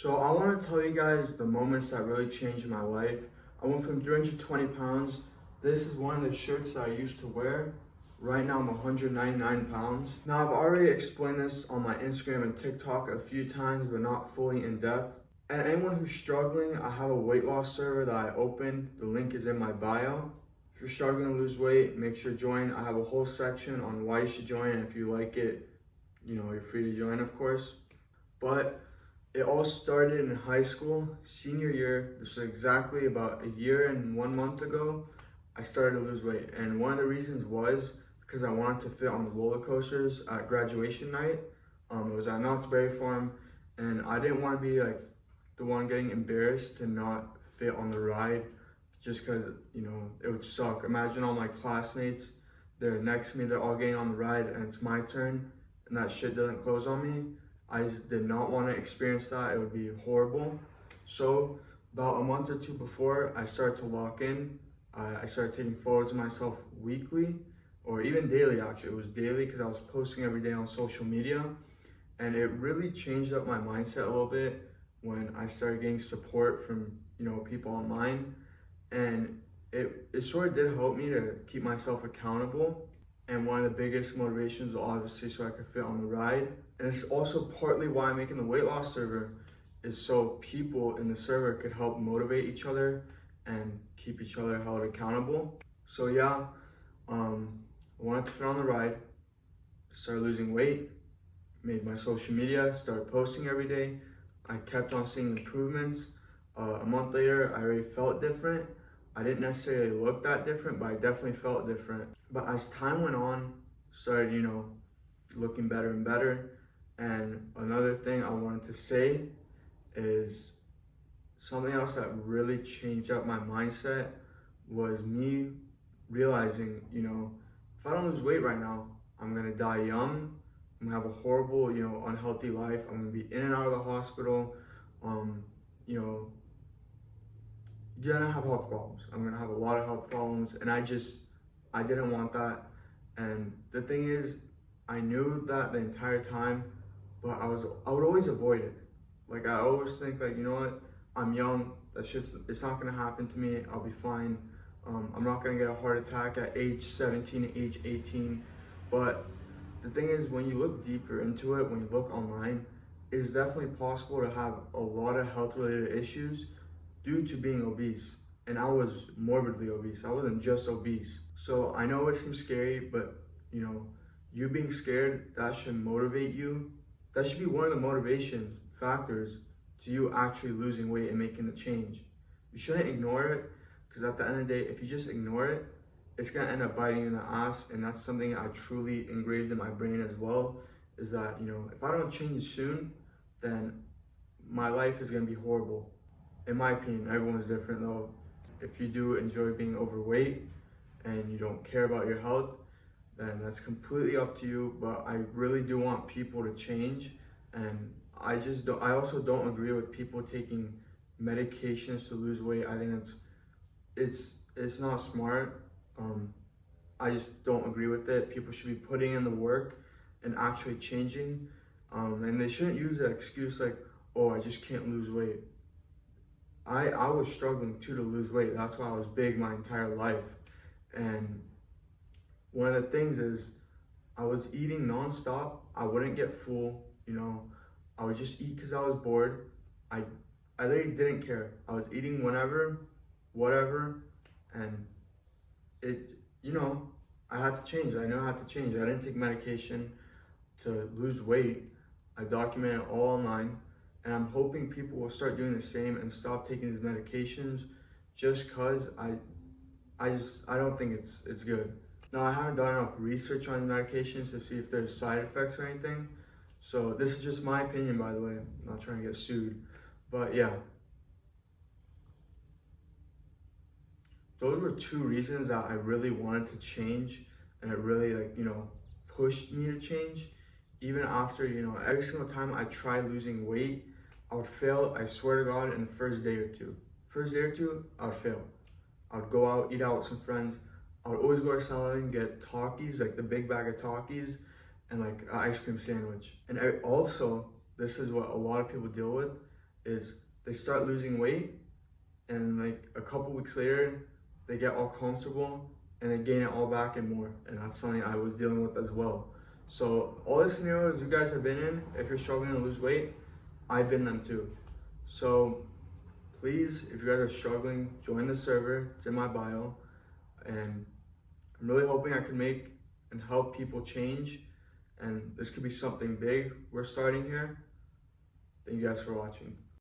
So I want to tell you guys the moments that really changed my life. I went from 320 pounds. This is one of the shirts that I used to wear. Right now I'm 199 pounds. Now I've already explained this on my Instagram and TikTok a few times, but not fully in depth. And anyone who's struggling, I have a weight loss server that I opened. The link is in my bio. If you're struggling to lose weight, make sure to join. I have a whole section on why you should join, and if you like it, you're free to join, of course. But it all started in high school, senior year. This was exactly about a year and 1 month ago. I started to lose weight, and one of the reasons was because I wanted to fit on the roller coasters at graduation night. It was at Knott's Berry Farm, and I didn't want to be like the one getting embarrassed to not fit on the ride, just because it would suck. Imagine all my classmates, they're next to me, they're all getting on the ride, and it's my turn, and that shit doesn't close on me. I just did not want to experience that. It would be horrible. So about a month or two before I started to lock in, I started taking photos of myself weekly, or even daily actually. It was daily because I was posting every day on social media. And it really changed up my mindset a little bit when I started getting support from people online. And it sort of did help me to keep myself accountable. And one of the biggest motivations was obviously so I could fit on the ride. And it's also partly why I'm making the weight loss server, is so people in the server could help motivate each other and keep each other held accountable. So yeah, I wanted to fit on the ride, started losing weight, made my social media, started posting every day. I kept on seeing improvements. A month later, I already felt different. I didn't necessarily look that different, but I definitely felt different. But as time went on, started, looking better and better. And another thing I wanted to say is something else that really changed up my mindset was me realizing, if I don't lose weight right now, I'm gonna die young. I'm gonna have a horrible, unhealthy life. I'm gonna be in and out of the hospital. Gonna have health problems. I'm gonna have a lot of health problems, and I didn't want that. And the thing is, I knew that the entire time, but I would always avoid it. Like I always think like, you know what, I'm young, it's not gonna happen to me, I'll be fine. I'm not gonna get a heart attack at age 17, age 18. But the thing is, when you look deeper into it, when you look online, it's definitely possible to have a lot of health related issues due to being obese. And I was morbidly obese. I wasn't just obese. So I know it seems scary, but you being scared, that should motivate you. That should be one of the motivation factors to you actually losing weight and making the change. You shouldn't ignore it, because at the end of the day, if you just ignore it, it's gonna end up biting you in the ass. And that's something I truly engraved in my brain as well, is that, if I don't change soon, then my life is gonna be horrible. In my opinion, everyone's different though. If you do enjoy being overweight and you don't care about your health, then that's completely up to you. But I really do want people to change. And I also don't agree with people taking medications to lose weight. I think it's not smart. I just don't agree with it. People should be putting in the work and actually changing. And they shouldn't use that excuse like, oh, I just can't lose weight. I was struggling too to lose weight. That's why I was big my entire life. And one of the things is I was eating nonstop. I wouldn't get full, I would just eat because I was bored. I literally didn't care. I was eating whenever, whatever, and I had to change. I knew I had to change. I didn't take medication to lose weight. I documented it all online. And I'm hoping people will start doing the same and stop taking these medications, just because I don't think it's good. Now, I haven't done enough research on these medications to see if there's side effects or anything. So this is just my opinion, by the way. I'm not trying to get sued. But yeah. Those were two reasons that I really wanted to change, and it really pushed me to change. Even after, every single time I tried losing weight, I would fail, I swear to God, in the first day or two. First day or two, I would fail. I would go out, eat out with some friends. I would always go to 7-Eleven, get Takis, like the big bag of Takis, and like an ice cream sandwich. And also, this is what a lot of people deal with, is they start losing weight, and like a couple weeks later, they get all comfortable and they gain it all back and more. And that's something I was dealing with as well. So all the scenarios you guys have been in, if you're struggling to lose weight, I've been them too. So please, if you guys are struggling, join the server. It's in my bio. And I'm really hoping I can make and help people change. And this could be something big we're starting here. Thank you guys for watching.